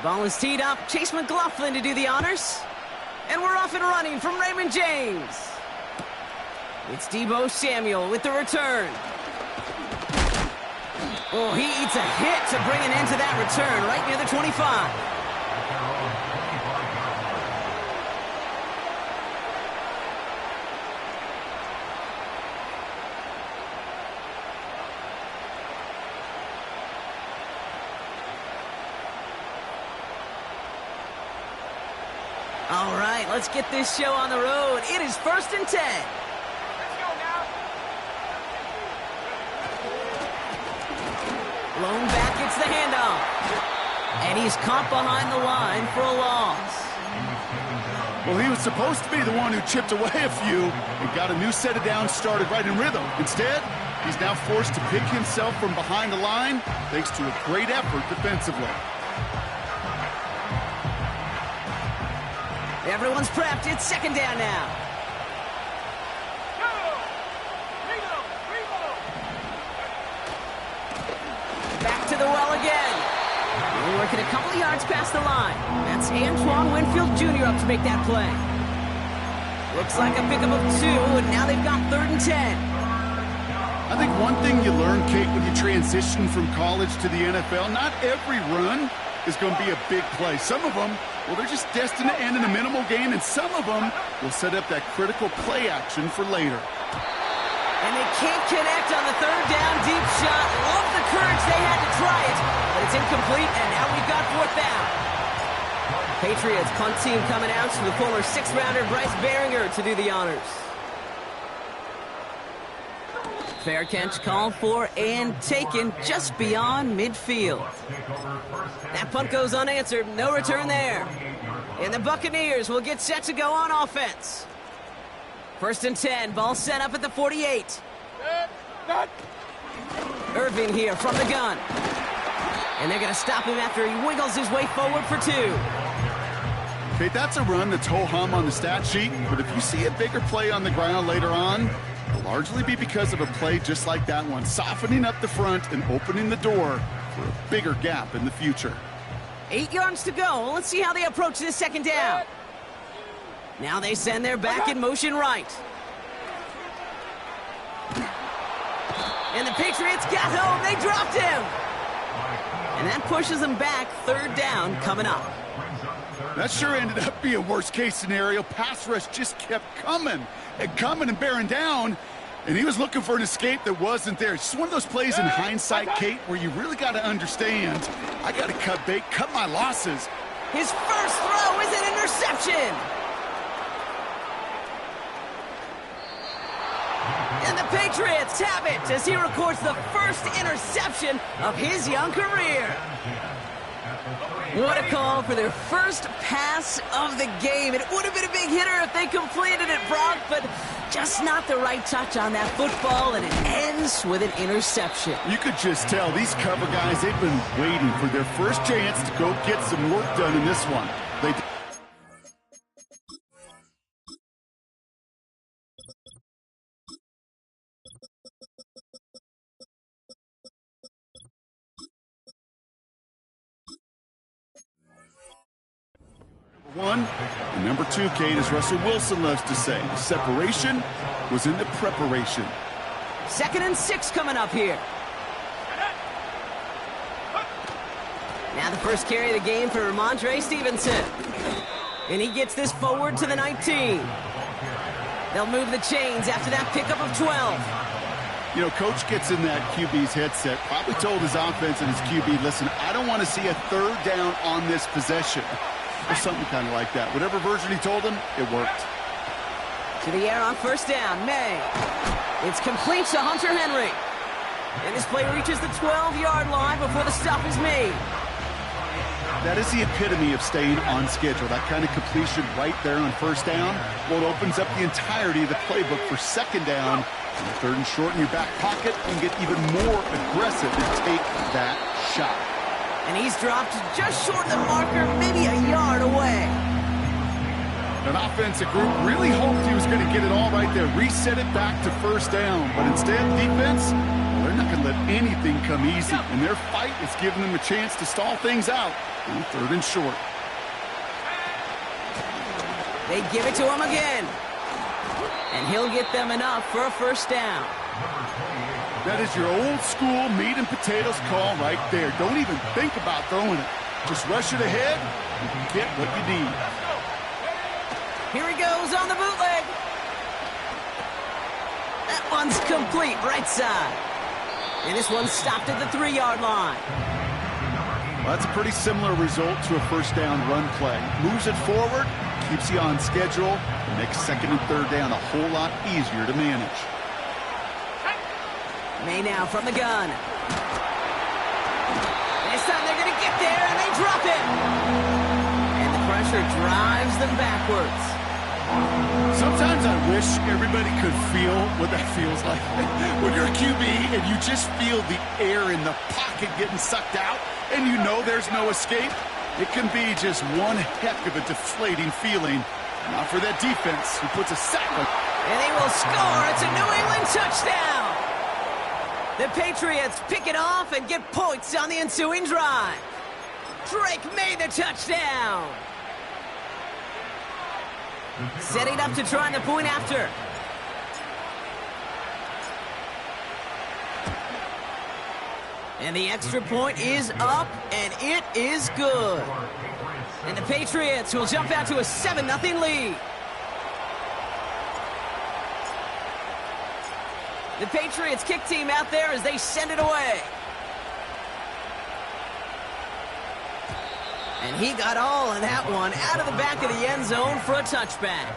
Ball is teed up. Chase McLaughlin to do the honors. And we're off and running from Raymond James. It's Deebo Samuel with the return. Oh, he eats a hit to bring an end to that return right near the 25. All right, let's get this show on the road. It is 1st and 10. Let's go now. Lone back gets the handoff. And he's caught behind the line for a loss. Well, he was supposed to be the one who chipped away a few and got a new set of downs started right in rhythm. Instead, he's now forced to pick himself from behind the line thanks to a great effort defensively. Everyone's prepped. It's 2nd down now. Back to the well again. We're working a couple of yards past the line. That's Antoine Winfield Jr. up to make that play. Looks like a pickup of 2, and now they've got 3rd and 10. I think one thing you learn, Kate, when you transition from college to the NFL, not every run is going to be a big play. Some of them, well, they're just destined to end in a minimal gain, and some of them will set up that critical play action for later. And they can't connect on the 3rd down deep shot. Love the courage they had to try it, but it's incomplete, and now we've got 4th down. Patriots punt team coming out to the former 6th-rounder Bryce Behringer to do the honors. Fair catch called for and taken just beyond midfield. That punt goes unanswered. No return there. And the Buccaneers will get set to go on offense. 1st and 10. Ball set up at the 48. Irving here from the gun. And they're going to stop him after he wiggles his way forward for 2. Okay, that's a run that's ho-hum on the stat sheet, but if you see a bigger play on the ground later on, it'll largely be because of a play just like that one, softening up the front and opening the door for a bigger gap in the future. 8 yards to go. Let's see how they approach this 2nd down. Now they send their back in motion right. And the Patriots got home. They dropped him. And that pushes them back. 3rd down coming up. That sure ended up being a worst-case scenario. Pass rush just kept coming and bearing down, and he was looking for an escape that wasn't there. It's just one of those plays in hindsight, Kate, where you really got to understand, I got to cut bait, cut my losses. His first throw is an interception. And the Patriots have it as he records the first interception of his young career. What a call for their first pass of the game. It would have been a big hitter if they completed it, Brock, but just not the right touch on that football, and it ends with an interception. You could just tell these cover guys, they've been waiting for their first chance to go get some work done in this one. They one, and number 2, Kate, as Russell Wilson loves to say, the separation was in the preparation. 2nd and 6 coming up here. Now the first carry of the game for Ramondre Stevenson. And he gets this forward to the 19. They'll move the chains after that pickup of 12. You know, Coach gets in that QB's headset, probably told his offense and his QB, listen, I don't want to see a 3rd down on this possession. Or something kind of like that. Whatever version he told him, it worked. To the air on 1st down, May. It's complete to Hunter Henry. And this play reaches the 12-yard line before the stop is made. That is the epitome of staying on schedule. That kind of completion right there on 1st down. Well, it opens up the entirety of the playbook for 2nd down. And 3rd and short in your back pocket and get even more aggressive and take that shot. And he's dropped just short of the marker, maybe a yard away. An offensive group really hoped he was going to get it all right there, reset it back to 1st down. But instead, defense, well, they're not going to let let anything come easy, and their fight is giving them a chance to stall things out on 3rd and short. They give it to him again. And he'll get them enough for a first down. That is your old school meat and potatoes call right there. Don't even think about throwing it. Just rush it ahead and get what you need. Here he goes on the bootleg. That one's complete, right side. And this one's stopped at the 3-yard line. Well, that's a pretty similar result to a first down run play. Moves it forward, keeps you on schedule, and makes 2nd and 3rd down a whole lot easier to manage. May now from the gun. This time they're going to get there, and they drop it. And the pressure drives them backwards. Sometimes I wish everybody could feel what that feels like. When you're a QB and you just feel the air in the pocket getting sucked out, and you know there's no escape, it can be just one heck of a deflating feeling. Not for that defense, who puts a sack on. And they will score. It's a New England touchdown. The Patriots pick it off and get points on the ensuing drive. Drake made the touchdown. Setting up to try the point after. And the extra point is up, and it is good. And the Patriots will jump out to a 7-0 lead. The Patriots kick team out there as they send it away. And he got all of that one out of the back of the end zone for a touchback.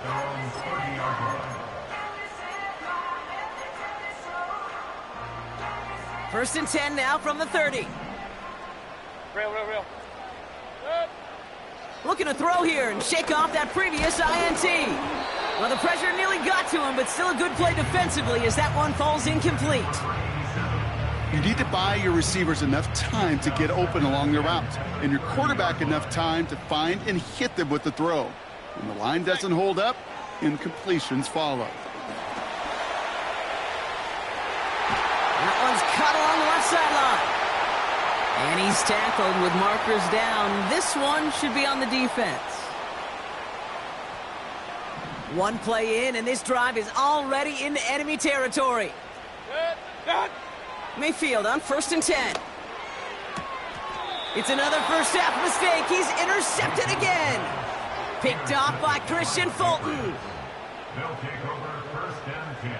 First and 10 now from the 30. Real. Looking to throw here and shake off that previous INT. Well, the pressure nearly got to him, but still a good play defensively as that one falls incomplete. You need to buy your receivers enough time to get open along their route, and your quarterback enough time to find and hit them with the throw. When the line doesn't hold up, incompletions follow. That one's cut along the left sideline. And he's tackled with markers down. This one should be on the defense. One play in, and this drive is already into enemy territory. Mayfield on 1st and 10. It's another first half mistake. He's intercepted again. Picked off by Christian Fulton. They'll take over 1st and 10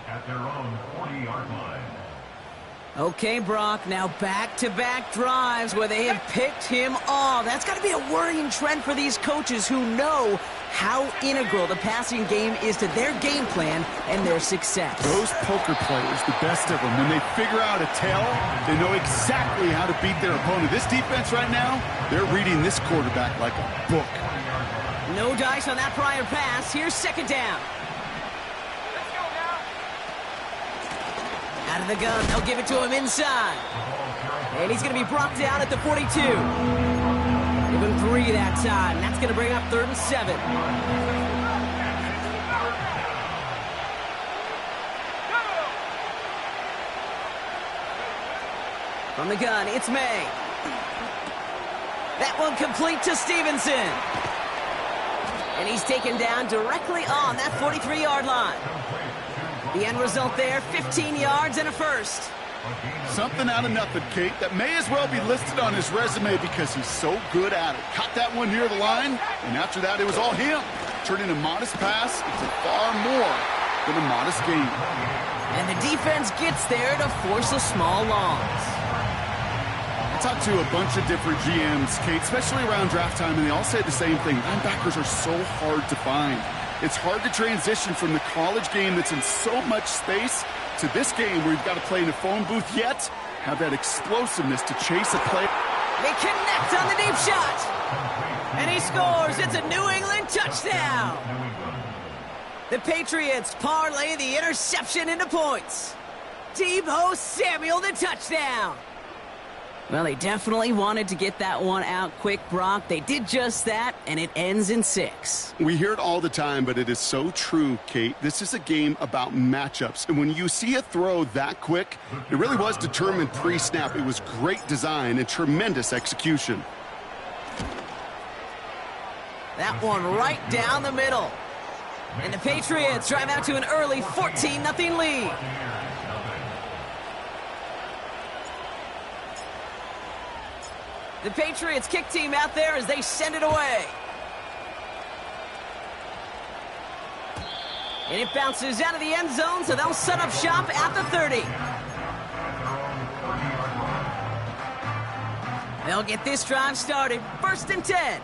at their own 40-yard line. Okay, Brock, now back-to-back drives where they have picked him off. That's got to be a worrying trend for these coaches who know how integral the passing game is to their game plan and their success. Those poker players, the best of them, when they figure out a tell, they know exactly how to beat their opponent. This defense right now, they're reading this quarterback like a book. No dice on that prior pass. Here's 2nd down. Let's go now. Out of the gun, they'll give it to him inside. And he's going to be brought down at the 42. Give him 3 that time. That's going to bring up 3rd and 7. From the gun, it's May. That one complete to Stevenson. And he's taken down directly on that 43-yard line. The end result there, 15 yards and a first. Something out of nothing, Kate, that may as well be listed on his resume because he's so good at it. Caught that one near the line, and after that, it was all him. Turning a modest pass into far more than a modest gain. And the defense gets there to force a small loss. I talked to a bunch of different GMs, Kate, especially around draft time, and they all say the same thing. Linebackers are so hard to find. It's hard to transition from the college game that's in so much space to this game where you've got to play in a phone booth, yet have that explosiveness to chase a play. They connect on the deep shot. And he scores. It's a New England touchdown. The Patriots parlay the interception into points. Deebo Samuel, the touchdown. Well, they definitely wanted to get that one out quick, Brock. They did just that, and it ends in 6. We hear it all the time, but it is so true, Kate. This is a game about matchups. And when you see a throw that quick, it really was determined pre-snap. It was great design and tremendous execution. That one right down the middle. And the Patriots drive out to an early 14-0 lead. The Patriots kick team out there as they send it away. And it bounces out of the end zone, so they'll set up shop at the 30. They'll get this drive started. 1st and 10.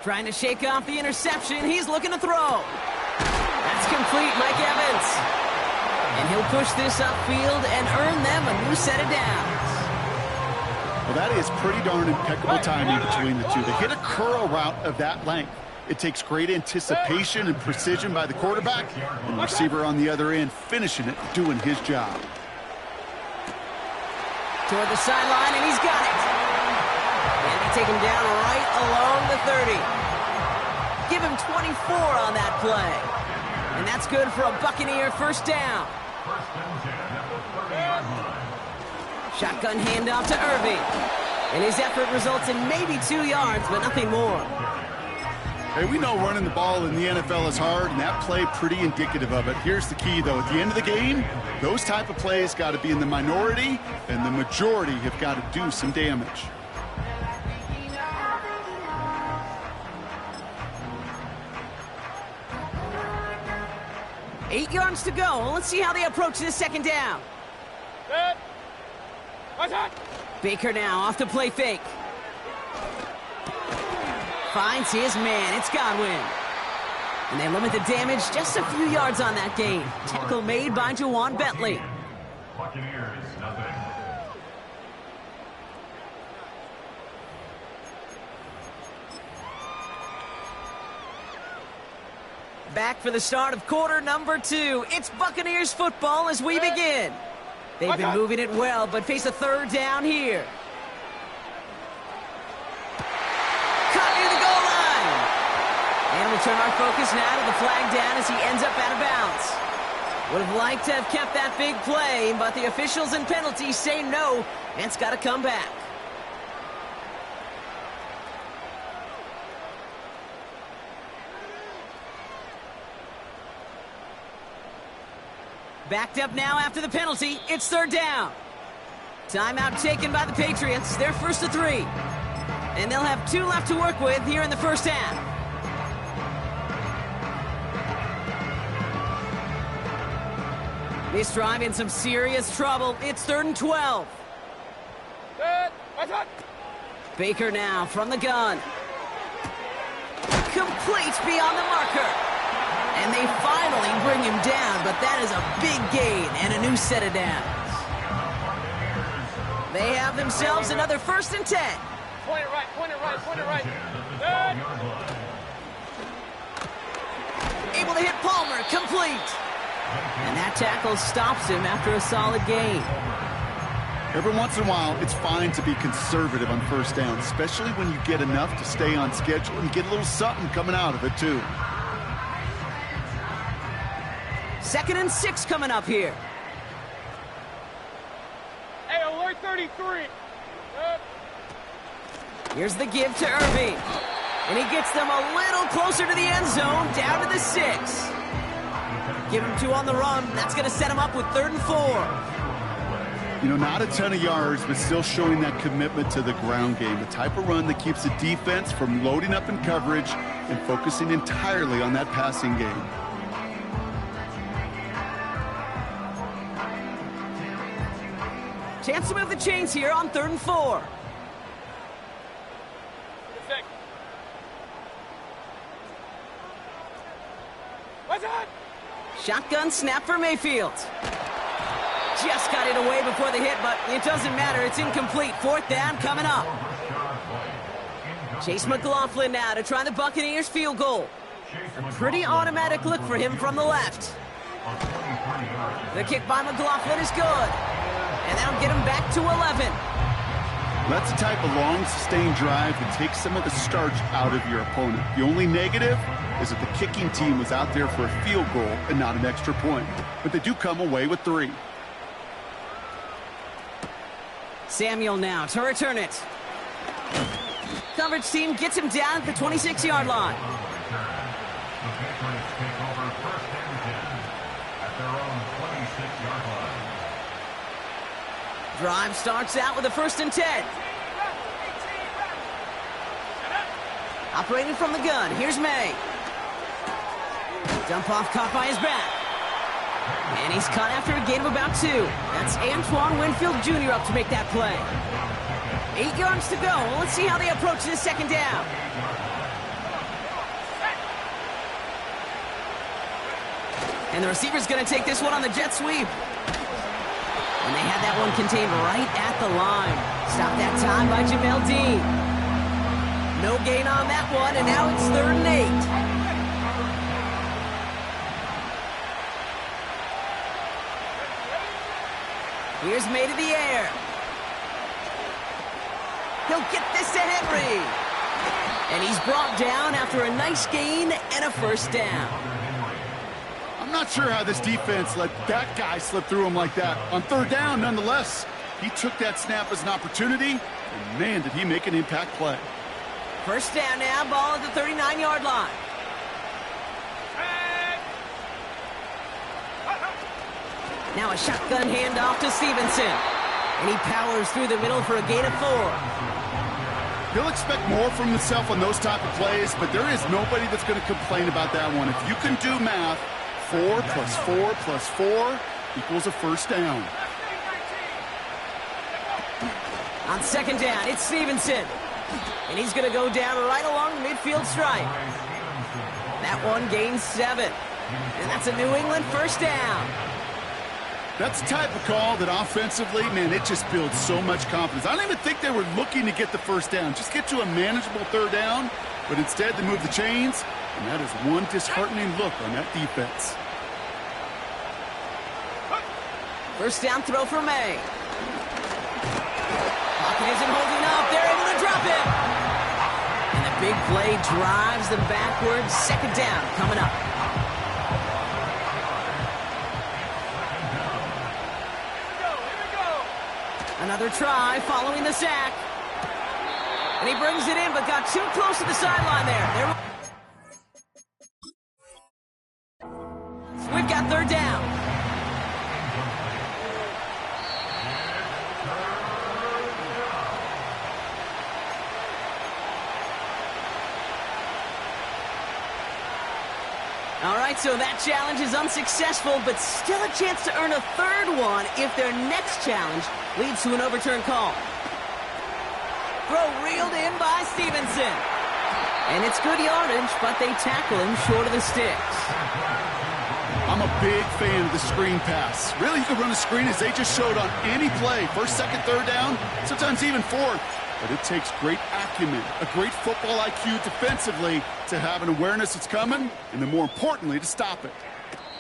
Trying to shake off the interception. He's looking to throw. That's complete, Mike Evans. And he'll push this upfield and earn them a new set of downs. Well, that is pretty darn impeccable timing between the two. To hit a curl route of that length, it takes great anticipation and precision by the quarterback, and the receiver on the other end finishing it, doing his job. Toward the sideline, and he's got it. And they take him down right along the 30. Give him 24 on that play. And that's good for a Buccaneer 1st down. Shotgun handoff to Irving. And his effort results in maybe 2 yards, but nothing more. Hey, we know running the ball in the NFL is hard, and that play pretty indicative of it. Here's the key, though. At the end of the game, those type of plays got to be in the minority, and the majority have got to do some damage. Eight yards to go. Let's see how they approach this 2nd down. Baker now off to play fake. Finds his man. It's Godwin. And they limit the damage just a few yards on that gain. Tackle made by Jawan Bentley. Buccaneers, nothing. Back for the start of quarter number 2. It's Buccaneers football as we begin. They've been moving it well, but face a 3rd down here. Caught near the goal line. And we'll turn our focus now to the flag down as he ends up out of bounds. Would have liked to have kept that big play, but the officials and penalties say no, and it's got to come back. Backed up now after the penalty. It's 3rd down. Timeout taken by the Patriots. They're 1st to 3. And they'll have 2 left to work with here in the 1st half. This drive in some serious trouble. It's 3rd and 12. Baker now from the gun. Complete beyond the marker. And they finally bring him down, but that is a big gain and a new set of downs. They have themselves another 1st and 10. Point it right, point it right, point it right. Able to hit Palmer, complete. And that tackle stops him after a solid gain. Every once in a while, it's fine to be conservative on 1st down, especially when you get enough to stay on schedule and get a little something coming out of it, too. 2nd and 6 coming up here. Hey, alert 33. Here's the give to Irving. And he gets them a little closer to the end zone, down to the 6. Give him 2 on the run. That's going to set him up with 3rd and 4. You know, not a ton of yards, but still showing that commitment to the ground game. The type of run that keeps the defense from loading up in coverage and focusing entirely on that passing game. Chance to move the chains here on 3rd and 4. Shotgun snap for Mayfield. Just got it away before the hit, but it doesn't matter. It's incomplete. 4th down coming up. Chase McLaughlin now to try the Buccaneers field goal. A pretty automatic look for him from the left. The kick by McLaughlin is good. And that'll get him back to 11. That's the type of long, sustained drive that takes some of the starch out of your opponent. The only negative is that the kicking team was out there for a field goal and not an extra point. But they do come away with 3. Samuel now to return it. Coverage team gets him down at the 26-yard line. The Patriots take over first and 10 at their own 26-yard line. Drive starts out with a 1st and 10. Operating from the gun, here's May. Dump off caught by his back. And he's caught after a gain of about 2. That's Antoine Winfield Jr. up to make that play. 8 yards to go. Let's see how they approach this 2nd down. And the receiver's going to take this one on the jet sweep. And they had that one contained right at the line. Stopped that time by Jamel Dean. No gain on that one, and now it's 3rd and 8. Here's May to the air. He'll get this to Henry. And he's brought down after a nice gain and a 1st down. I'm not sure how this defense let that guy slip through him like that. On 3rd down, nonetheless, he took that snap as an opportunity, and man, did he make an impact play. 1st down now, ball at the 39-yard line. Now a shotgun handoff to Stevenson. And he powers through the middle for a gain of 4. He'll expect more from himself on those type of plays, but there is nobody that's going to complain about that one. If you can do math, 4 plus 4 plus 4 equals a 1st down. On 2nd down, it's Stevenson. And he's going to go down right along the midfield stripe. That one gains 7. And that's a New England 1st down. That's the type of call that offensively, man, it just builds so much confidence. I don't even think they were looking to get the 1st down. Just get to a manageable 3rd down, but instead they move the chains, and that is one disheartening look on that defense. 1st down throw for May. Pocket isn't holding up. They're able to drop it. And the big play drives them backwards. 2nd down coming up. Another try following the sack. And he brings it in, but got too close to the sideline there. We've got 3rd down. All right, so that challenge is unsuccessful, but still a chance to earn a 3rd one if their next challenge leads to an overturned call. Throw reeled in by Stevenson. And it's good yardage, but they tackle him short of the sticks. I'm a big fan of the screen pass. Really, you can run a screen as they just showed on any play. 1st, 2nd, 3rd down, sometimes even 4th. But it takes great acumen, a great football IQ defensively to have an awareness it's coming, and then more importantly, to stop it.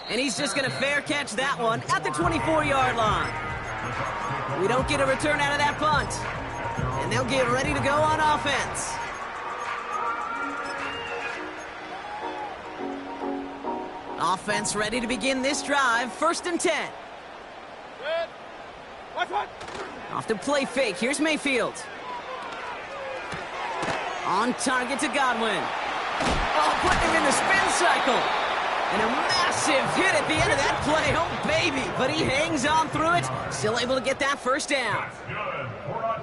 And he's just going to fair catch that one at the 24-yard line. We don't get a return out of that punt. And they'll get ready to go on offense. Offense ready to begin this drive. 1st and 10. Good. Watch. Off the play fake. Here's Mayfield. On target to Godwin. Oh, putting him in the spin cycle. And a massive hit at the end of that play. Oh, baby. But he hangs on through it. Still able to get that 1st down.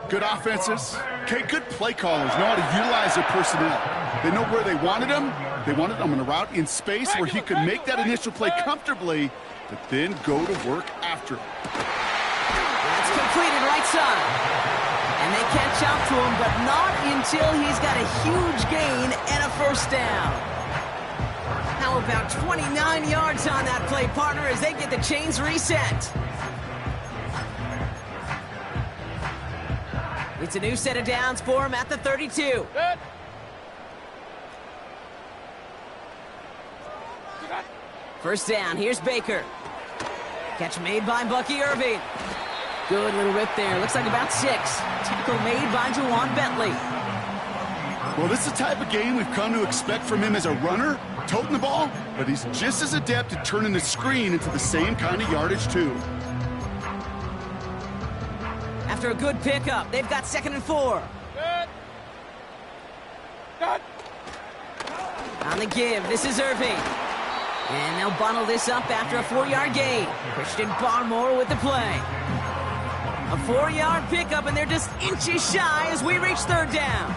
Good offenses. Okay, good play callers know how to utilize their personnel. They know where they wanted him. They wanted him on a route in space where he could make that initial play comfortably, but then go to work after it. That's completed right side. And they catch up to him, but not until he's got a huge gain and a 1st down. How about 29 yards on that play, partner, as they get the chains reset. It's a new set of downs for him at the 32. Good. First down, here's Baker. Catch made by Bucky Irving. Good little rip there, looks like about 6. Tackle made by Jawan Bentley. Well, this is the type of game we've come to expect from him as a runner, toting the ball, but he's just as adept at turning the screen into the same kind of yardage, too. After a good pickup, they've got 2nd and 4. Good. On the give, this is Irving. And they'll bundle this up after a 4-yard gain. Christian Barmore with the play. A 4-yard pickup, and they're just inches shy as we reach 3rd down.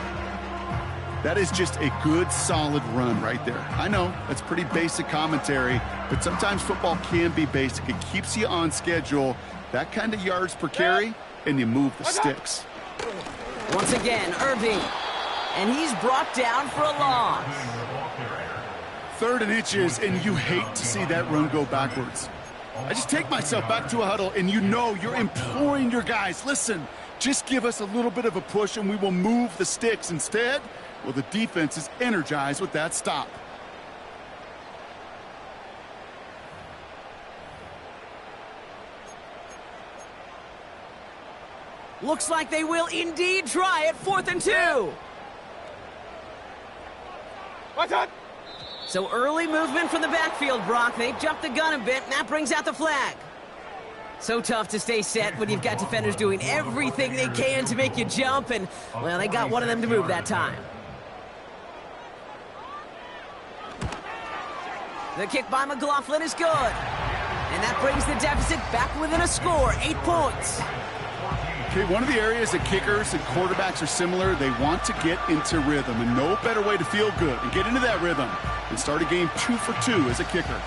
That is just a good, solid run right there. I know, that's pretty basic commentary, but sometimes football can be basic. It keeps you on schedule. That kind of yards per carry, and you move the sticks. Once again, Irving. And he's brought down for a loss. 3rd and inches, and you hate to see that run go backwards. I just take myself back to a huddle, and you know you're imploring your guys, listen, just give us a little bit of a push, and we will move the sticks. Instead, well, the defense is energized with that stop. Looks like they will indeed try it. 4th and 2. What's up? So early movement from the backfield, Brock. They've jumped the gun a bit, and that brings out the flag. So tough to stay set when you've got defenders doing everything they can to make you jump, and, well, they got one of them to move that time. The kick by McLaughlin is good. And that brings the deficit back within a score, 8 points. Okay, one of the areas that kickers and quarterbacks are similar, they want to get into rhythm, and no better way to feel good and get into that rhythm than start a game 2 for 2 as a kicker.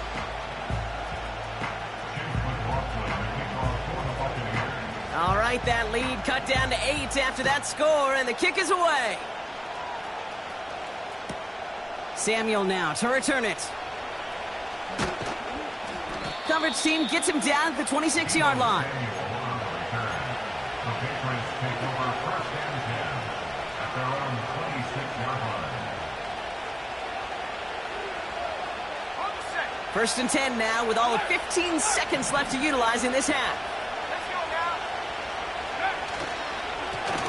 All right, that lead cut down to 8 after that score, and the kick is away. Samuel now to return it. Coverage team gets him down at the 26-yard line. The Patriots take over 1st and 10 at their own 26-yard line. 1st and 10 now with all of 15 seconds left to utilize in this half.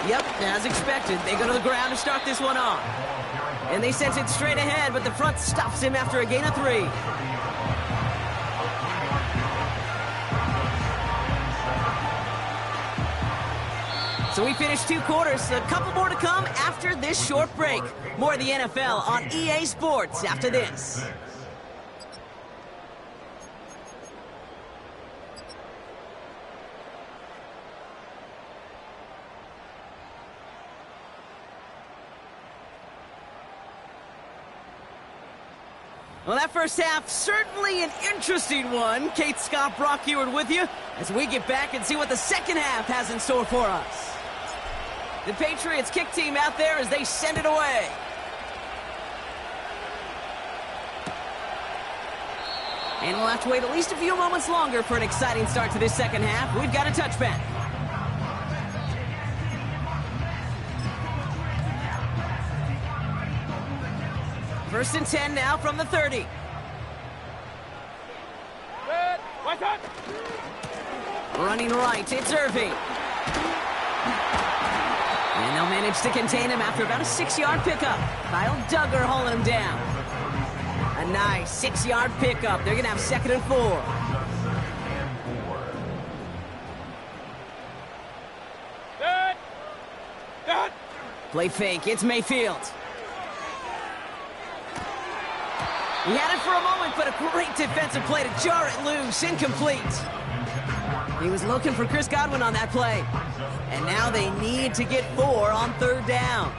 Yep, as expected, they go to the ground to start this one off. And they sent it straight ahead, but the front stops him after a gain of 3. So we finished 2 quarters, a couple more to come after this short break. More of the NFL on EA Sports after this. Well, that first half, certainly an interesting one. Kate Scott, Brock Eward with you as we get back and see what the second half has in store for us. The Patriots kick team out there as they send it away. And we'll have to wait at least a few moments longer for an exciting start to this second half. We've got a touchback. First and 10 now from the 30. Good. What's up? Running right, it's Irving. And they'll manage to contain him after about a 6-yard pickup. Kyle Duggar hauling him down. A nice 6-yard pickup. They're going to have 2nd and 4. Good. Good. Play fake, it's Mayfield. He had it for a moment, but a great defensive play to jar it loose. Incomplete. He was looking for Chris Godwin on that play. And now they need to get 4 on 3rd down.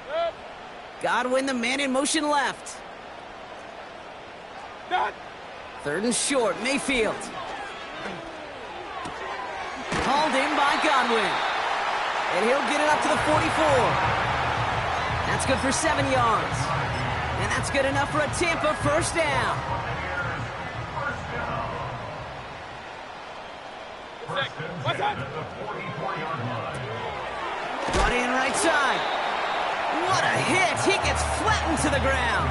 Good. Godwin, the man in motion left. Good. 3rd and short, Mayfield. Hauled in by Godwin. And he'll get it up to the 44. That's good for 7 yards. And that's good enough for a Tampa first down. What's up? Brought in right side. What a hit! He gets flattened to the ground.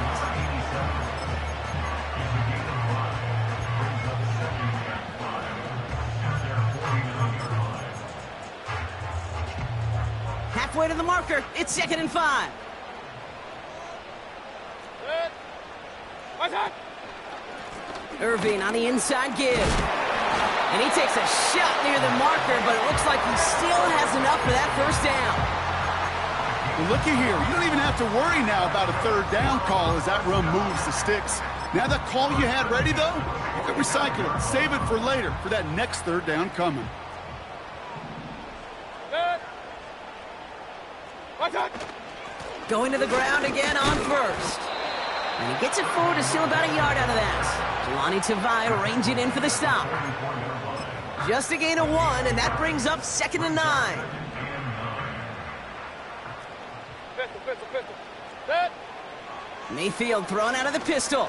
Halfway to the marker. It's 2nd and 5. Good. What's up? Irving on the inside give. And he takes a shot near the marker, but it looks like he still has enough for that first down. Well, looky here. You don't even have to worry now about a 3rd down call as that run moves the sticks. Now that call you had ready, though, you can recycle it. Save it for later for that next 3rd down coming. Good. What's up? Going to the ground again on 1st. And he gets it forward to steal about a yard out of that. Jelani Tavai ranging in for the stop. Just a gain of 1, and that brings up 2nd and 9. Pistol. Good. Mayfield thrown out of the pistol.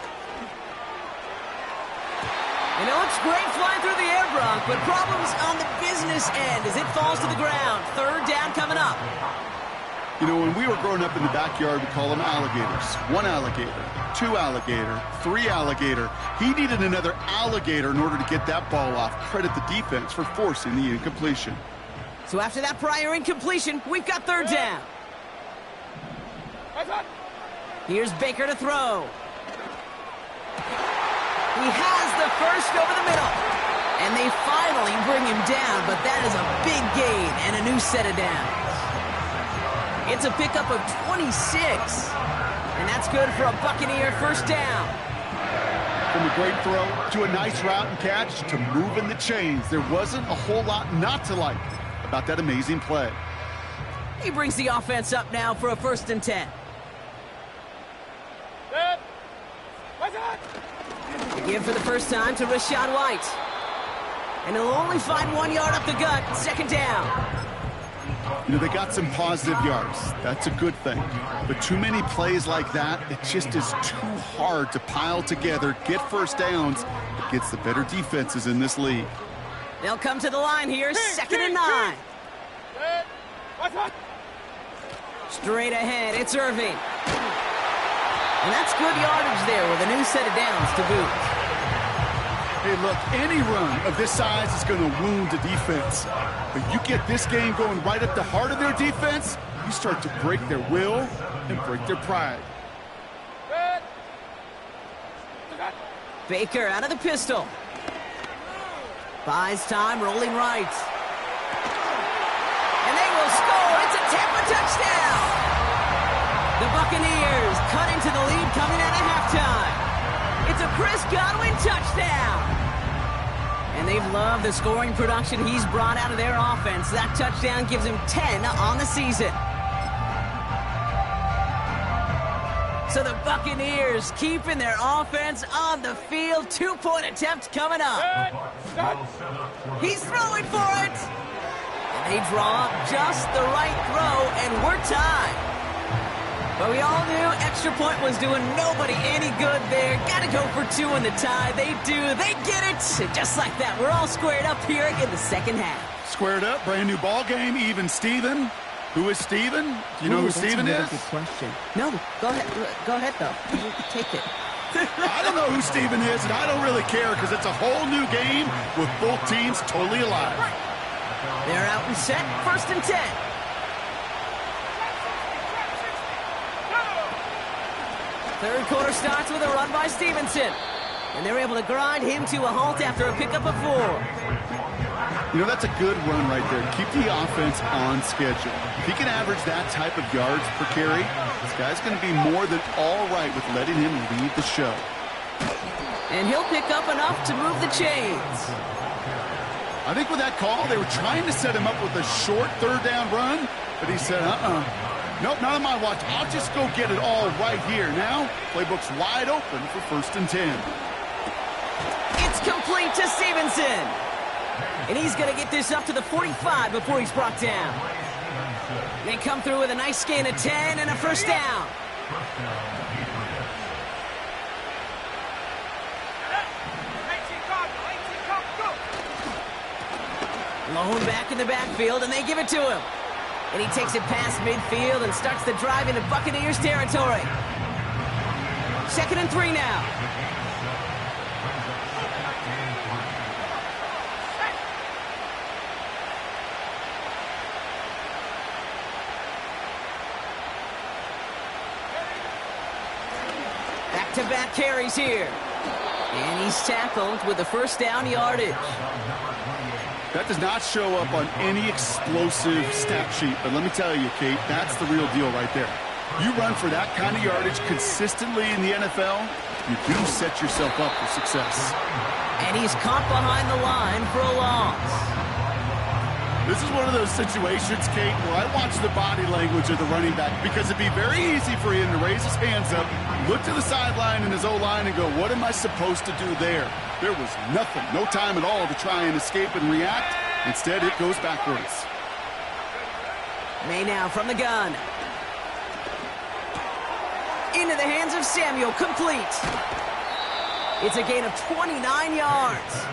And it looks great flying through the air, Brock, but problems on the business end as it falls to the ground. 3rd down coming up. You know, when we were growing up in the backyard, we call them alligators. 1 alligator, 2 alligator, 3 alligator. He needed another alligator in order to get that ball off. Credit the defense for forcing the incompletion. So after that prior incompletion, we've got 3rd down. What's up? Here's Baker to throw. He has the first over the middle. And they finally bring him down, but that is a big gain and a new set of downs. It's a pickup of 26. And that's good for a Buccaneer first down. From a great throw to a nice route and catch to moving the chains, there wasn't a whole lot not to like about that amazing play. He brings the offense up now for a 1st and 10. Good. What's up? Give for the first time to Rachaad White. And he'll only find 1 yard up the gut, 2nd down. You know, they got some positive yards. That's a good thing. But too many plays like that, it just is too hard to pile together, get first downs against the better defenses in this league. They'll come to the line here, 2nd and 9. Good. What's up? Straight ahead, it's Irving. And that's good yardage there with a new set of downs to boot. Hey, look, any run of this size is going to wound the defense. But you get this game going right at the heart of their defense, you start to break their will and break their pride. Good. Baker out of the pistol. Buys time, rolling right. And they will score. It's a Tampa touchdown. The Buccaneers cut into the lead coming out of halftime. It's a Chris Godwin touchdown. And they've loved the scoring production he's brought out of their offense. That touchdown gives him 10 on the season. So the Buccaneers keeping their offense on the field. 2-point attempt coming up. He's throwing for it. And they draw up just the right throw, and we're tied. But we all knew extra point was doing nobody any good there. Got to go for 2 in the tie. They do. They get it. Just like that, we're all squared up here in the second half. Squared up, brand new ball game, even Steven. Who is Steven? Do you know who Steven is? That's a good question. No, go ahead. Go ahead, though. Take it. I don't know who Steven is, and I don't really care because it's a whole new game with both teams totally alive. They're out and set. 1st and 10. Third quarter starts with a run by Stevenson. And they're able to grind him to a halt after a pickup of 4. You know, that's a good run right there. Keep the offense on schedule. If he can average that type of yards per carry, this guy's going to be more than all right with letting him lead the show. And he'll pick up enough to move the chains. I think with that call, they were trying to set him up with a short 3rd down run, but he said, nope, not on my watch. I'll just go get it all right here. Now, playbook's wide open for 1st and 10. It's complete to Stevenson. And he's going to get this up to the 45 before he's brought down. They come through with a nice gain of 10 and a first down. Lone back in the backfield, and they give it to him. And he takes it past midfield and starts the drive into Buccaneers territory. 2nd and 3 now. Back-to-back carries here. And he's tackled with the first down yardage. That does not show up on any explosive stat sheet, but let me tell you, Kate, that's the real deal right there. You run for that kind of yardage consistently in the NFL, you do set yourself up for success. And he's caught behind the line for a loss. This is one of those situations, Kate, where I watch the body language of the running back because it'd be very easy for him to raise his hands up, look to the sideline in his O-line and go, what am I supposed to do there? There was nothing, no time at all to try and escape and react. Instead, it goes backwards. May now from the gun. Into the hands of Samuel, complete. It's a gain of 29 yards.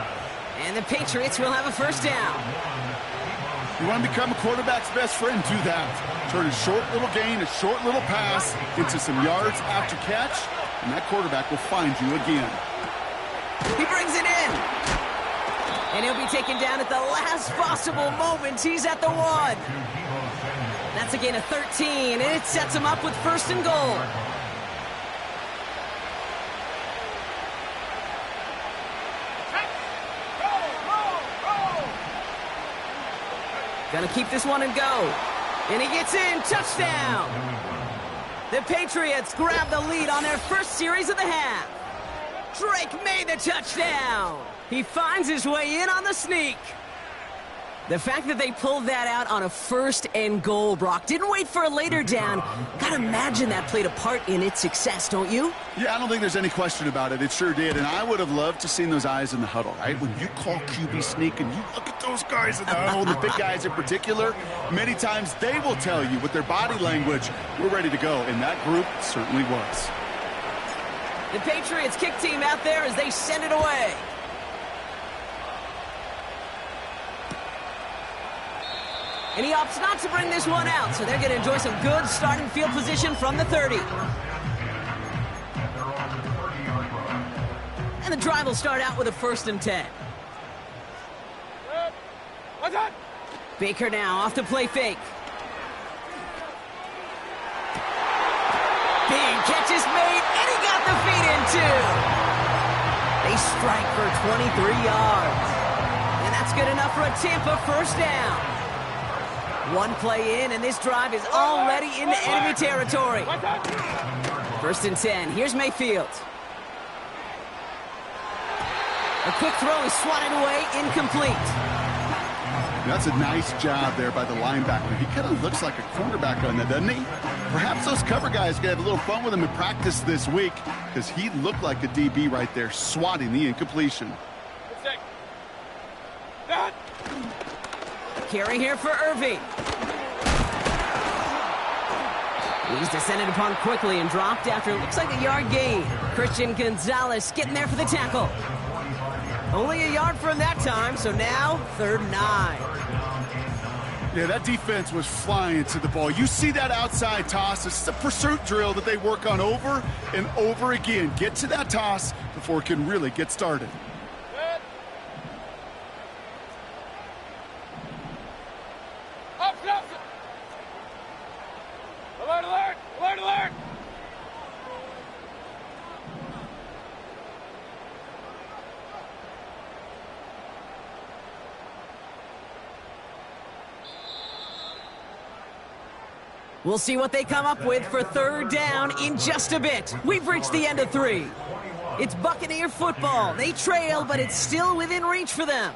And the Patriots will have a first down. You want to become a quarterback's best friend, do that. Turn a short little gain, a short little pass into some yards after catch, and that quarterback will find you again. He brings it in. And he'll be taken down at the last possible moment. He's at the 1. That's a gain of 13, and it sets him up with 1st and goal. Gonna keep this one and go. And he gets in. Touchdown. The Patriots grab the lead on their first series of the half. Drake made the touchdown. He finds his way in on the sneak. The fact that they pulled that out on a 1st and goal, Brock, didn't wait for a later down. Gotta imagine that played a part in its success, don't you? Yeah, I don't think there's any question about it. It sure did, and I would have loved to seen those eyes in the huddle, right? When you call QB sneak and you look at those guys in the huddle, the big guys in particular, many times they will tell you with their body language, we're ready to go, and that group certainly was. The Patriots kick team out there as they send it away. And he opts not to bring this one out, so they're going to enjoy some good starting field position from the 30. And the drive will start out with a 1st and 10. Baker now off to play fake. Big catch is made, and he got the feet in too. They strike for 23 yards. And that's good enough for a Tampa first down. One play in, and this drive is already into enemy territory. 1st and 10. Here's Mayfield. A quick throw is swatted away, incomplete. That's a nice job there by the linebacker. He kind of looks like a cornerback on that, doesn't he? Perhaps those cover guys can have a little fun with him in practice this week because he looked like a DB right there, swatting the incompletion. Carry here for Irving. He's descended upon quickly and dropped after it looks like a yard gain. Christian Gonzalez getting there for the tackle. Only a yard for him that time, so now 3rd and 9. Yeah, that defense was flying to the ball. You see that outside toss. This is a pursuit drill that they work on over and over again. Get to that toss before it can really get started. Alert, alert! Alert, alert! We'll see what they come up with for 3rd down in just a bit. We've reached the end of 3. It's Buccaneer football. They trail, but it's still within reach for them.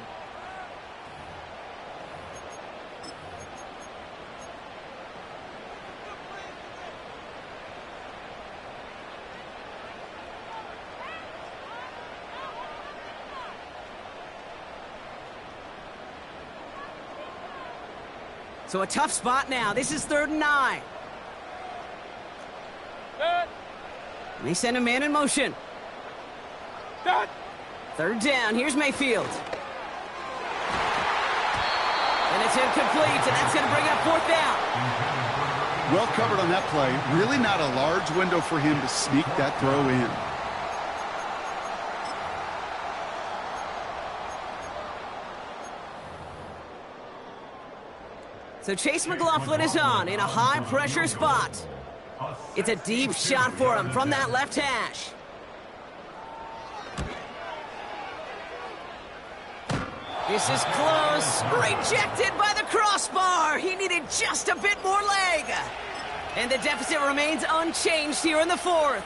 So a tough spot now. This is 3rd and 9. And they send a man in motion. 3rd down. Here's Mayfield. And it's incomplete, and that's going to bring up fourth down. Well covered on that play. Really not a large window for him to sneak that throw in. So Chase McLaughlin is on in a high-pressure spot. It's a deep shot for him from that left hash. This is close. Rejected by the crossbar. He needed just a bit more leg. And the deficit remains unchanged here in the fourth.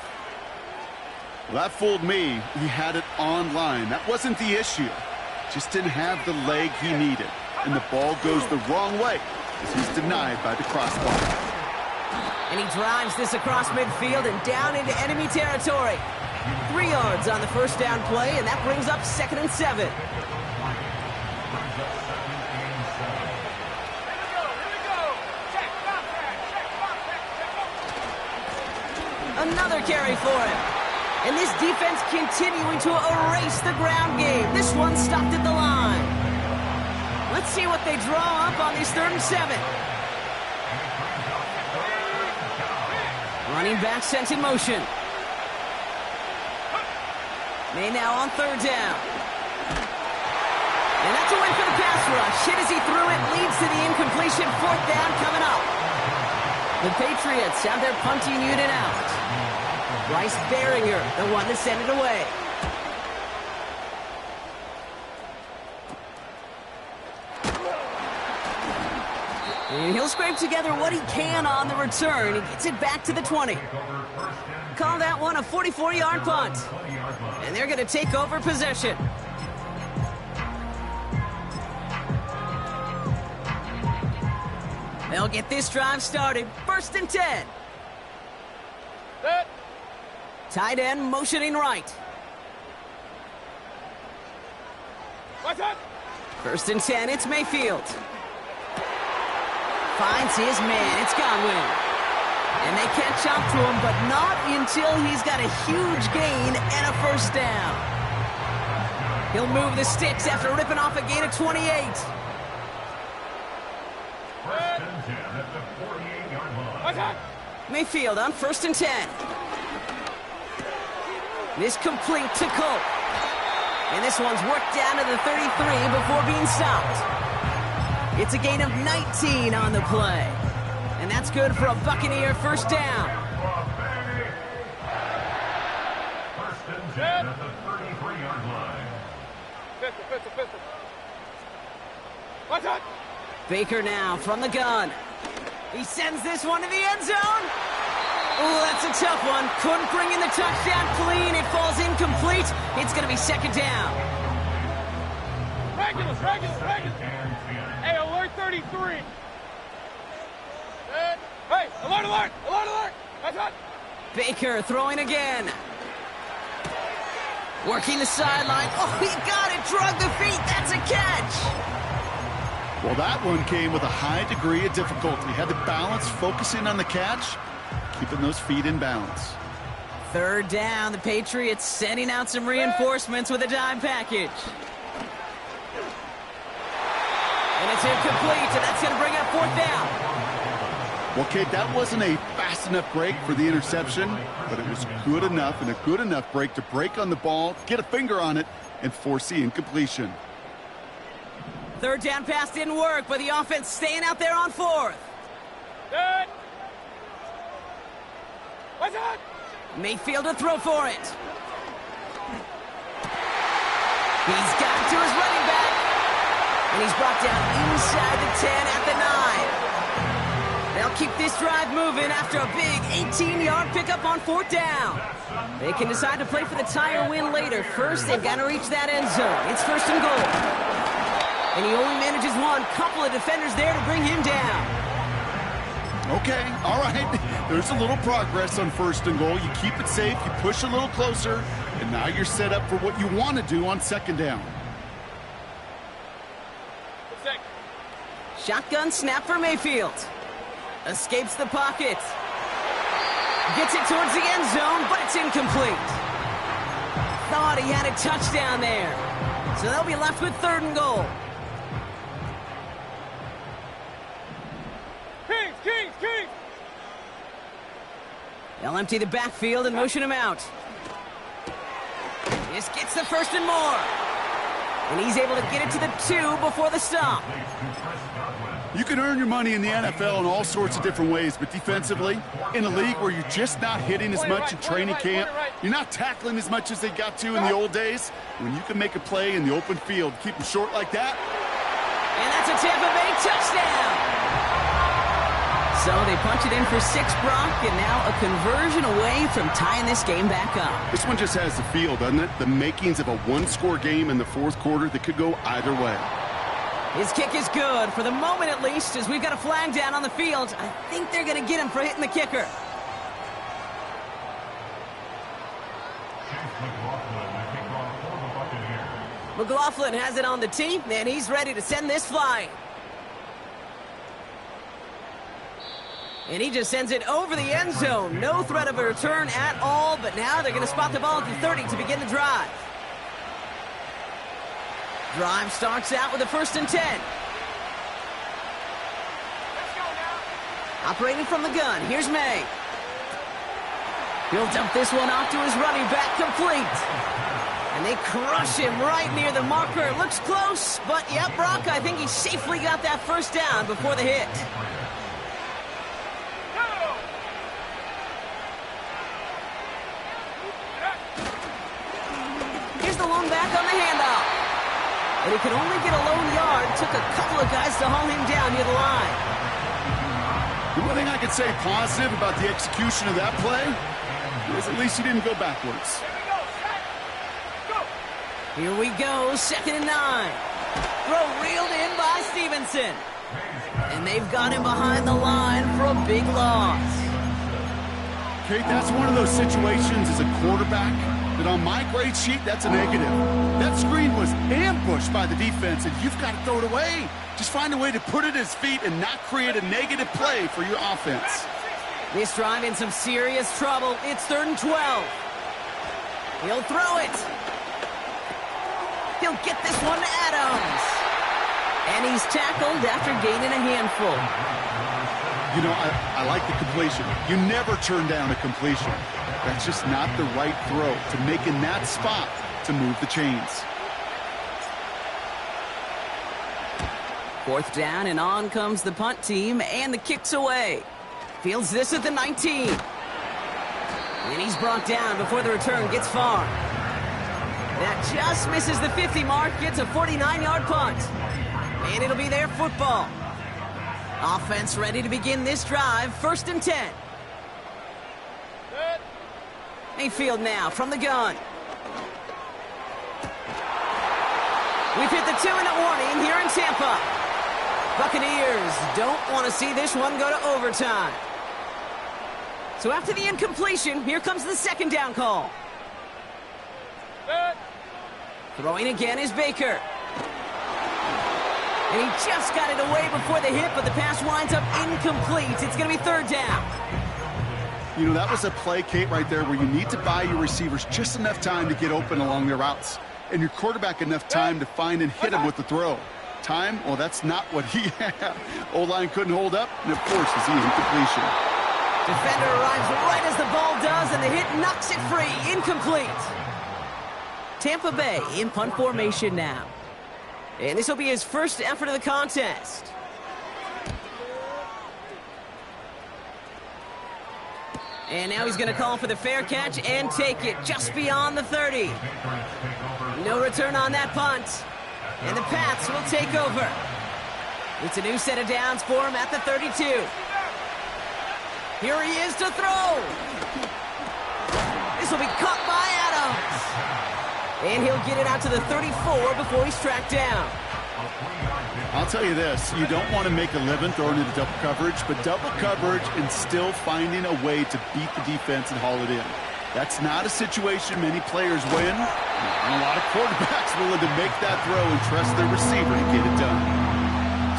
Well, that fooled me. He had it on line. That wasn't the issue. Just didn't have the leg he needed. And the ball goes the wrong way as he's denied by the crossbar. And he drives this across midfield and down into enemy territory. 3 yards on the first down play, and that brings up 2nd and 7. Another carry for him. And this defense continuing to erase the ground game. This one stopped at the line. Let's see what they draw up on this 3rd and 7. Running back sent in motion. May now on 3rd down. And that's a win for the pass rush. Hit as he threw it, leads to the incompletion. 4th down coming up. The Patriots have their punting unit out. Bryce Behringer, the one to send it away. And he'll scrape together what he can on the return. He gets it back to the 20. Call that one a 44-yard punt. And they're going to take over possession. They'll get this drive started. 1st and 10. Set. Tight end motioning right. What's that? 1st and 10, it's Mayfield. Finds his man, it's Godwin. And they catch up to him, but not until he's got a huge gain and a 1st down. He'll move the sticks after ripping off a gain of 28. 1st and 10 at the 48-yard line. What's that? Mayfield on 1st and 10. This complete to Colt. And this one's worked down to the 33 before being stopped. It's a gain of 19 on the play. And that's good for a Buccaneer 1st down. 1st and 10 at the 33-yard line. Pistol. What's that? Baker now from the gun. He sends this one to the end zone. Oh, that's a tough one. Couldn't bring in the touchdown clean. It falls incomplete. It's going to be 2nd down. Regulars. Hey, alert 33. Set. Hey, alert. What's that? Baker throwing again. Working the sideline. Oh, he got it. Drug the feet. That's a catch. Well, that one came with a high degree of difficulty. Had to balance, focusing on the catch, keeping those feet in balance. 3rd down, the Patriots sending out some reinforcements with a dime package. And it's incomplete, and that's going to bring up 4th down. Well, Kate, that wasn't a fast enough break for the interception, but it was good enough and a good enough break to break on the ball, get a finger on it, and force the incompletion. 3rd down pass didn't work, but the offense staying out there on 4th. Set. What's that? Mayfield to throw for it. He's got it to his running back. And he's brought down inside the 10 at the 9. They'll keep this drive moving after a big 18-yard pickup on 4th down. They can decide to play for the tie or win later. First, they've got to reach that end zone. It's 1st and goal. And he only manages one. Couple of defenders there to bring him down. Okay, all right. There's a little progress on 1st and goal. You keep it safe, you push a little closer, and now you're set up for what you want to do on 2nd down. Shotgun snap for Mayfield. Escapes the pocket. Gets it towards the end zone, but it's incomplete. Thought he had a touchdown there. So they'll be left with 3rd and goal. They'll empty the backfield and motion him out. This gets the first and more. And he's able to get it to the 2 before the stop. You can earn your money in the NFL in all sorts of different ways, but defensively, in a league where you're just not hitting as much in training camp, you're not tackling as much as they got to in the old days, when you can make a play in the open field, keep them short like that. And that's a Tampa Bay touchdown. So they punch it in for 6, Brock, and now a conversion away from tying this game back up. This one just has the feel, doesn't it? The makings of a one-score game in the fourth quarter that could go either way. His kick is good, for the moment at least, as we've got a flag down on the field. I think they're going to get him for hitting the kicker. McLaughlin has it on the tee, and he's ready to send this flying. And he just sends it over the end zone. No threat of a return at all, but now they're going to spot the ball at the 30 to begin the drive. Drive starts out with a 1st and 10. Operating from the gun, here's May. He'll dump this one off to his running back, complete. And they crush him right near the marker. It looks close, but yep, Brock, I think he safely got that first down before the hit. Here's the lone back on the handoff. And he could only get a lone yard. Took a couple of guys to haul him down near the line. The one thing I could say positive about the execution of that play is at least he didn't go backwards. Here we go, 2nd and 9. Throw reeled in by Stevenson. And they've got him behind the line for a big loss. Kate, that's one of those situations as a quarterback that on my grade sheet, that's a negative. That screen was ambushed by the defense, and you've got to throw it away. Just find a way to put it at his feet and not create a negative play for your offense. This drive in some serious trouble. It's 3rd and 12. He'll throw it. He'll get this one to Adams. And he's tackled after gaining a handful. You know, I like the completion. You never turn down a completion. That's just not the right throw to make in that spot to move the chains. 4th down, and on comes the punt team, and the kick's away. Fields this at the 19. And he's brought down before the return gets far. That just misses the 50 mark, gets a 49-yard punt. And it'll be their football. Offense ready to begin this drive, 1st and 10. Mayfield now from the gun. We've hit the 2-minute warning here in Tampa. Buccaneers don't want to see this one go to overtime. So after the incompletion, here comes the 2nd down call. Throwing again is Baker. And he just got it away before the hit, but the pass winds up incomplete. It's going to be 3rd down. You know, that was a play, Kate, right there where you need to buy your receivers just enough time to get open along their routes. And your quarterback enough time to find and hit him with the throw. Time? Well, that's not what he had. O-line couldn't hold up, and of course, it's easy completion. Defender arrives right as the ball does, and the hit knocks it free. Incomplete. Tampa Bay in punt formation now. And this will be his first effort of the contest. And now he's going to call for the fair catch and take it just beyond the 30. No return on that punt. And the Pats will take over. It's a new set of downs for him at the 32. Here he is to throw. This will be caught by Adams. And he'll get it out to the 34 before he's tracked down. I'll tell you this, you don't want to make a living throwing into double coverage, but double coverage and still finding a way to beat the defense and haul it in. That's not a situation many players win, and a lot of quarterbacks willing to make that throw and trust their receiver to get it done.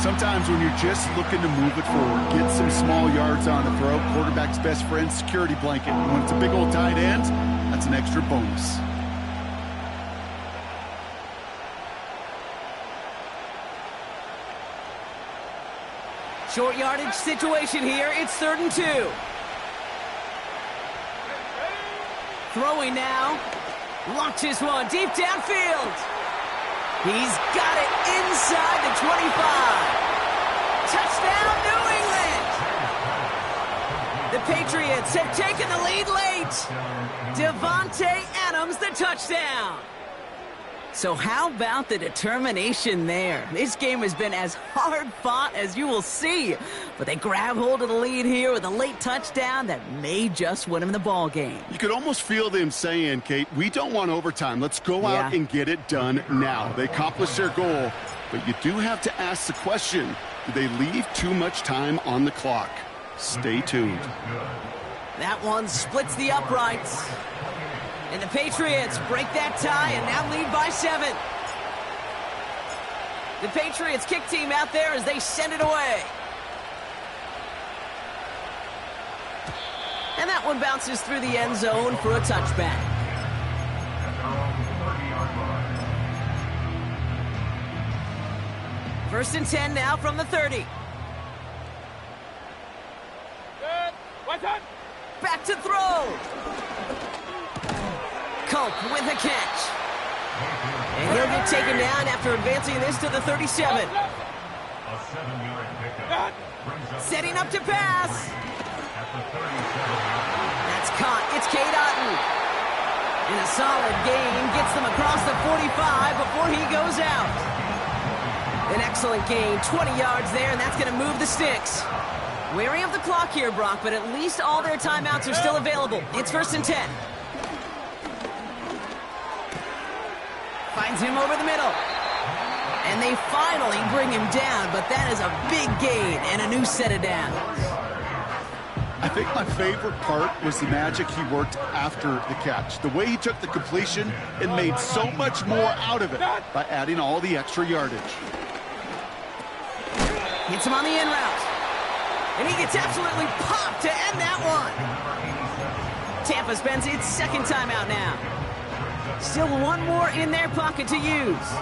Sometimes when you're just looking to move it forward, get some small yards on a throw, quarterback's best friend, security blanket. And when it's a big old tight end, that's an extra bonus. Short yardage situation here. It's 3rd and 2. Throwing now. Launches one deep downfield. He's got it inside the 25. Touchdown, New England! The Patriots have taken the lead late. Devontae Adams, the touchdown. So how about the determination there? This game has been as hard-fought as you will see. But they grab hold of the lead here with a late touchdown that may just win them the ball game. You could almost feel them saying, Kate, we don't want overtime. Let's go out and get it done now. They accomplished their goal. But you do have to ask the question, do they leave too much time on the clock? Stay tuned. That one splits the uprights. And the Patriots break that tie and now lead by 7. The Patriots kick team out there as they send it away. And that one bounces through the end zone for a touchback. First and 10 now from the 30. Good. What's up? Back to throw. Culp with a catch. And he'll get taken down after advancing this to the 37. Setting up to pass. That's caught. It's Cade Otton. And a solid gain gets them across the 45 before he goes out. An excellent gain, 20 yards there, and that's going to move the sticks. Wary of the clock here, Brock, but at least all their timeouts are still available. It's first and 10. Finds him over the middle. And they finally bring him down, but that is a big gain and a new set of downs. I think my favorite part was the magic he worked after the catch. The way he took the completion and made so much more out of it by adding all the extra yardage. Hits him on the in route. And he gets absolutely popped to end that one. Tampa spends its second timeout now. Still one more in their pocket to use.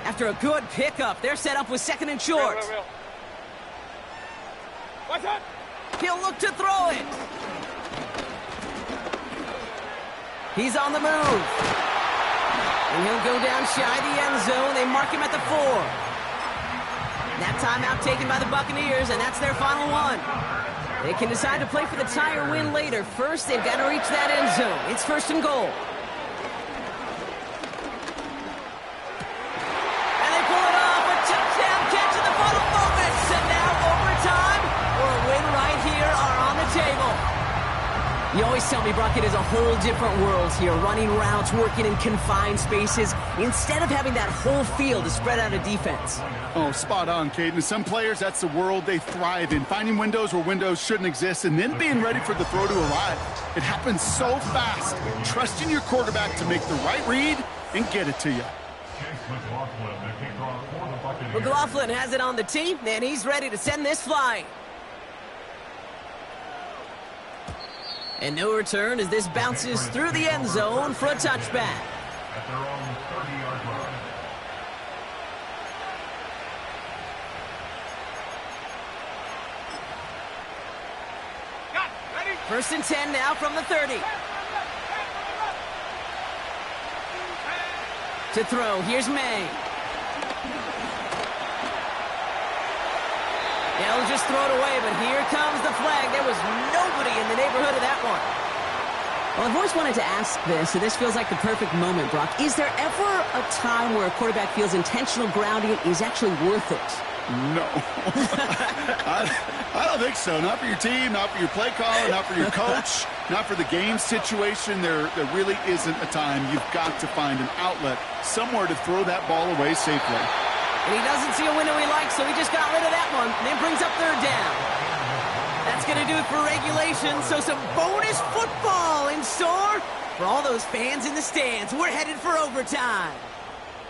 After a good pickup, they're set up with second and short. What's up? He'll look to throw it. He's on the move. And he'll go down shy the end zone. They mark him at the 4. That timeout taken by the Buccaneers, and that's their final one. They can decide to play for the tie or win later. First, they've got to reach that end zone. It's first and goal. And they pull it off. A touchdown catch in the final moments. And now overtime or a win right here are on the table. You always tell me, Brock, it is a whole different world here. Running routes, working in confined spaces, instead of having that whole field to spread out a defense. Oh, spot on, Caden. Some players, that's the world they thrive in. Finding windows where windows shouldn't exist and then being ready for the throw to arrive. It happens so fast. Trusting your quarterback to make the right read and get it to you. McLaughlin has it on the tee, and he's ready to send this flying. And no return as this bounces through the end zone for a touchback. At their own 30-yard line. First and 10 now from the 30. To throw, here's May. They'll just throw it away, but here comes the flag. There was nobody in the neighborhood of that one. Well, I've always wanted to ask this, and this feels like the perfect moment, Brock. Is there ever a time where a quarterback feels intentional grounding is actually worth it? No. I don't think so. Not for your team, not for your play caller, not for your coach, not for the game situation. There really isn't a time. You've got to find an outlet, somewhere to throw that ball away safely. And he doesn't see a window he likes, so he just got rid of that one. And then brings up third down. That's going to do it for regulation. So some bonus football in store for all those fans in the stands. We're headed for overtime.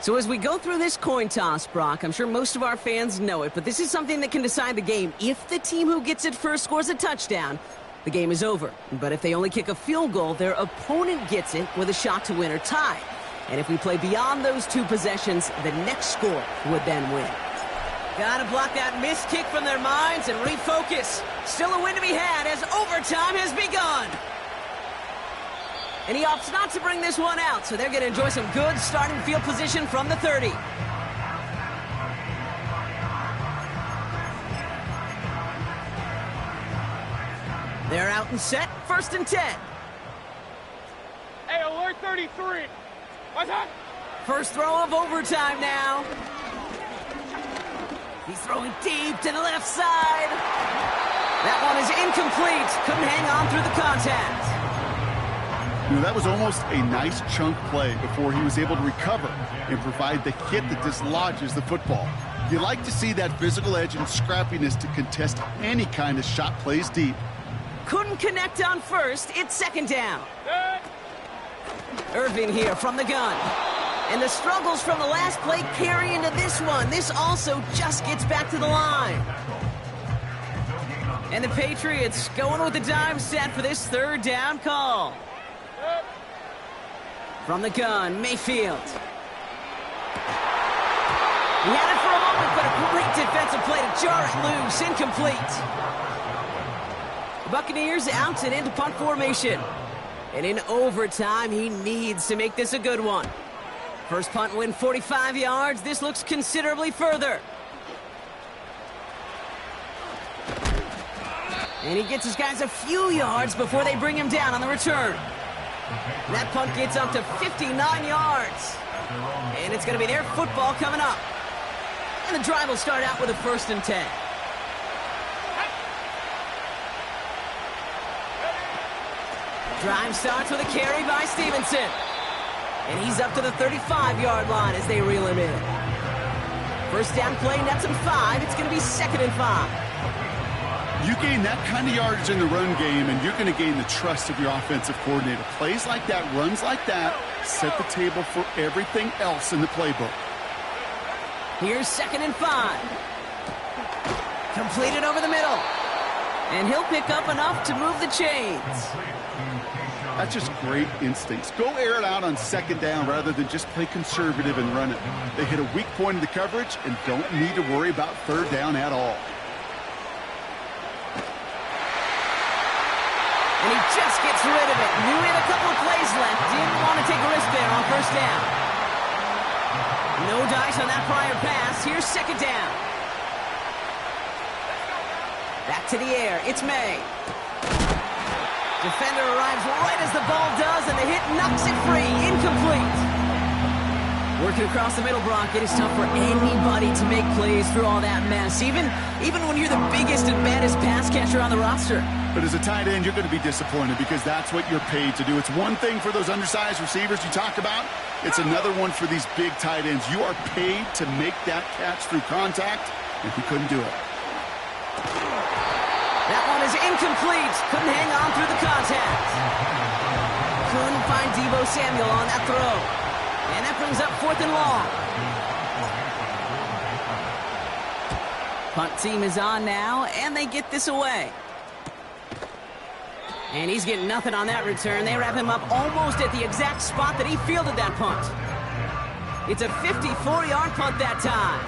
So as we go through this coin toss, Brock, I'm sure most of our fans know it, but this is something that can decide the game. If the team who gets it first scores a touchdown, the game is over. But if they only kick a field goal, their opponent gets it with a shot to win or tie. And if we play beyond those two possessions, the next score would then win. Got to block that missed kick from their minds and refocus. Still a win to be had as overtime has begun. And he opts not to bring this one out, so they're going to enjoy some good starting field position from the 30. They're out and set, 1st and 10. Hey, alert 33. What's that? First throw of overtime now. He's throwing deep to the left side. That one is incomplete. Couldn't hang on through the contact. You know, that was almost a nice chunk play before he was able to recover and provide the hit that dislodges the football. You like to see that physical edge and scrappiness to contest any kind of shot plays deep. Couldn't connect on first. It's 2nd down. Irvin here from the gun. And the struggles from the last play carry into this one. This also just gets back to the line. And the Patriots going with the dime set for this 3rd down call. From the gun, Mayfield. He had it for a moment, but a great defensive play to jar it loose. Incomplete. The Buccaneers out and into punt formation. And in overtime, he needs to make this a good one. First punt win 45 yards. This looks considerably further. And he gets his guys a few yards before they bring him down on the return. That punt gets up to 59 yards. And it's going to be their football coming up. And the drive will start out with a 1st and 10. Drive starts with a carry by Stevenson. And he's up to the 35-yard line as they reel him in. First down play, nets him 5. It's going to be 2nd and 5. You gain that kind of yardage in the run game, and you're going to gain the trust of your offensive coordinator. Plays like that, runs like that, set the table for everything else in the playbook. Here's 2nd and 5. Completed over the middle. And he'll pick up enough to move the chains. That's just great instincts. Go air it out on 2nd down rather than just play conservative and run it. They hit a weak point in the coverage and don't need to worry about 3rd down at all. And he just gets rid of it. Knew he had a couple of plays left. Didn't want to take a risk there on 1st down. No dice on that prior pass. Here's 2nd down. Back to the air. It's May. Defender arrives right as the ball does, and the hit knocks it free. Incomplete. Working across the middle, Brock, it is tough for anybody to make plays through all that mess, even when you're the biggest and baddest pass catcher on the roster. But as a tight end, you're going to be disappointed because that's what you're paid to do. It's one thing for those undersized receivers you talk about. It's another one for these big tight ends. You are paid to make that catch through contact, and he couldn't do it. That one is incomplete. Couldn't hang on through the contact. Couldn't find Deebo Samuel on that throw. And that brings up 4th and long. Punt team is on now, and they get this away. And he's getting nothing on that return. They wrap him up almost at the exact spot that he fielded that punt. It's a 54-yard punt that time.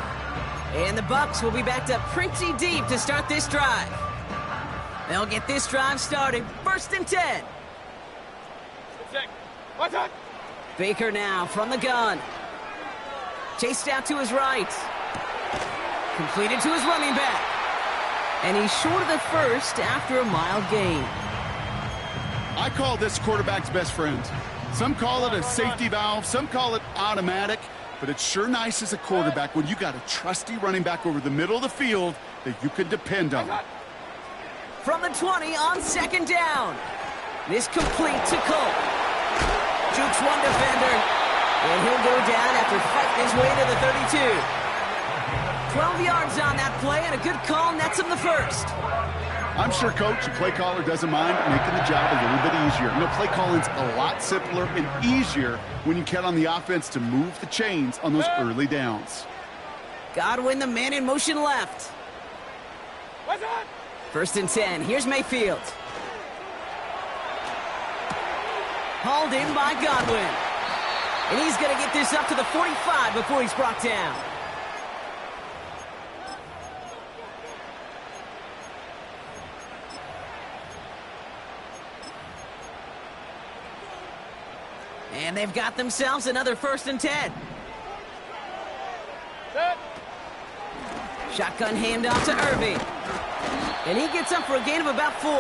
And the Bucs will be backed up pretty deep to start this drive. They'll get this drive started. 1st and 10. What's that? Baker now from the gun. Chased out to his right. Completed to his running back. And he's short of the 1st after a mild gain. I call this quarterback's best friend. Some call it a safety valve. Some call it automatic. But it's sure nice as a quarterback when you got a trusty running back over the middle of the field that you can depend on. From the 20 on 2nd down. This complete to Cole. Jukes one defender, and he'll go down after fighting his way to the 32. 12 yards on that play, and a good call nets him the 1st. I'm sure coach and play caller doesn't mind making the job a little bit easier. You know, play calling's a lot simpler and easier when you count on the offense to move the chains on those early downs. Godwin, the man in motion left. What's that? 1st and 10. Here's Mayfield. Hauled in by Godwin. And he's going to get this up to the 45 before he's brought down. And they've got themselves another 1st and 10. Set. Shotgun handoff to Irving. And he gets up for a gain of about 4.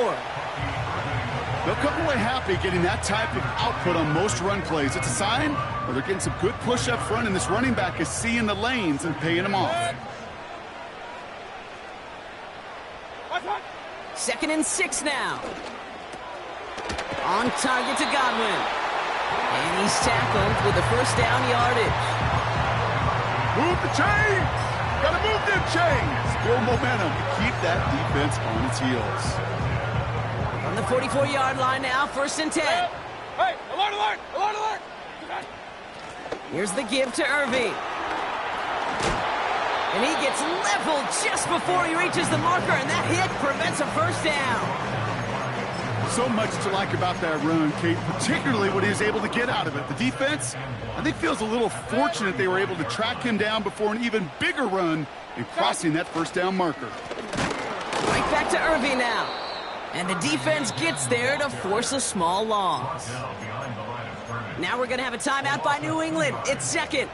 They'll come away happy getting that type of output on most run plays. It's a sign where they're getting some good push up front, and this running back is seeing the lanes and paying them off. What's that? 2nd and 6 now. On target to Godwin. And he's tackled with the 1st down yardage. Move the chains! Gotta move them chains! Build momentum to keep that defense on its heels. From the 44-yard line now, 1st and 10. Hey, alert, alert, alert, alert! Here's the give to Irving. And he gets leveled just before he reaches the marker, and that hit prevents a 1st down. So much to like about that run, Kate, particularly what he was able to get out of it. The defense, I think, feels a little fortunate they were able to track him down before an even bigger run and crossing that 1st down marker. Right back to Irving now. And the defense gets there to force a small loss. Now we're going to have a timeout by New England. It's 2nd.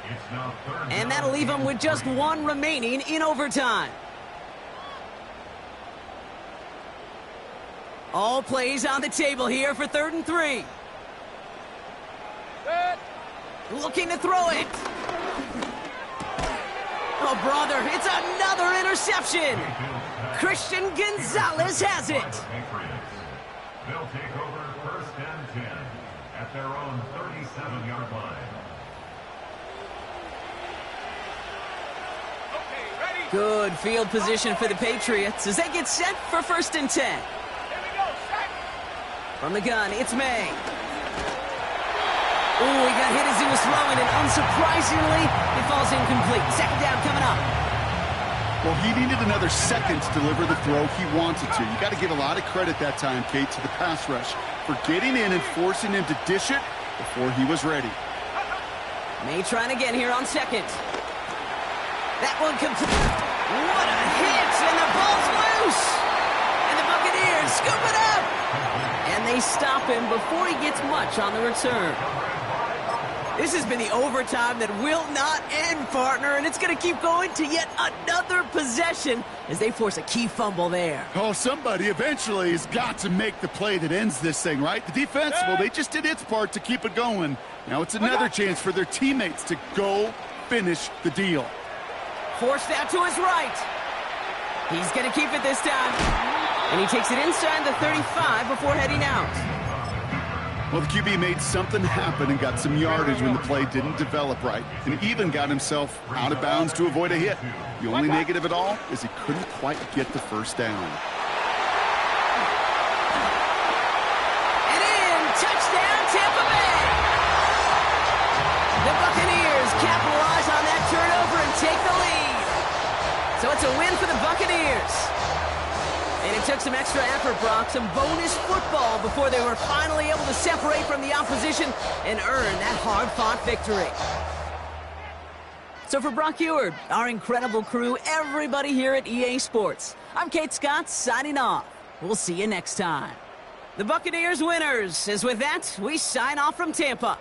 And that'll leave them with just 1 remaining in overtime. All plays on the table here for 3rd and 3. Set. Looking to throw it. Oh, brother, it's another interception. Christian Gonzalez has it. They'll take over 1st and 10 at their own 37-yard line. Okay, ready? Good field position for the Patriots as they get set for 1st and 10. Here we go, set. From the gun, it's May. Ooh, he got hit as he was throwing, and unsurprisingly, it falls incomplete. 2nd down coming up. Well, he needed another second to deliver the throw he wanted to. You got to give a lot of credit that time, Kate, to the pass rush for getting in and forcing him to dish it before he was ready. May trying again here on 2nd. That one complete. What a hit, and the ball's loose. And the Buccaneers scoop it up. And they stop him before he gets much on the return. This has been the overtime that will not end, partner, and it's going to keep going to yet another possession as they force a key fumble there. Oh, somebody eventually has got to make the play that ends this thing, right? The defense, well, they just did its part to keep it going. Now it's another chance for their teammates to go finish the deal. Forced out to his right. He's going to keep it this time. And he takes it inside the 35 before heading out. Well, the QB made something happen and got some yardage when the play didn't develop right, and even got himself out of bounds to avoid a hit. The only negative at all is he couldn't quite get the 1st down. And in, touchdown, Tampa Bay! The Buccaneers capitalize on that turnover and take the lead. So it's a win for the Buccaneers. And it took some extra effort, Brock, some bonus football before they were finally able to separate from the opposition and earn that hard-fought victory. So for Brock Eward, our incredible crew, everybody here at EA Sports, I'm Kate Scott signing off. We'll see you next time. The Buccaneers winners, as with that, we sign off from Tampa.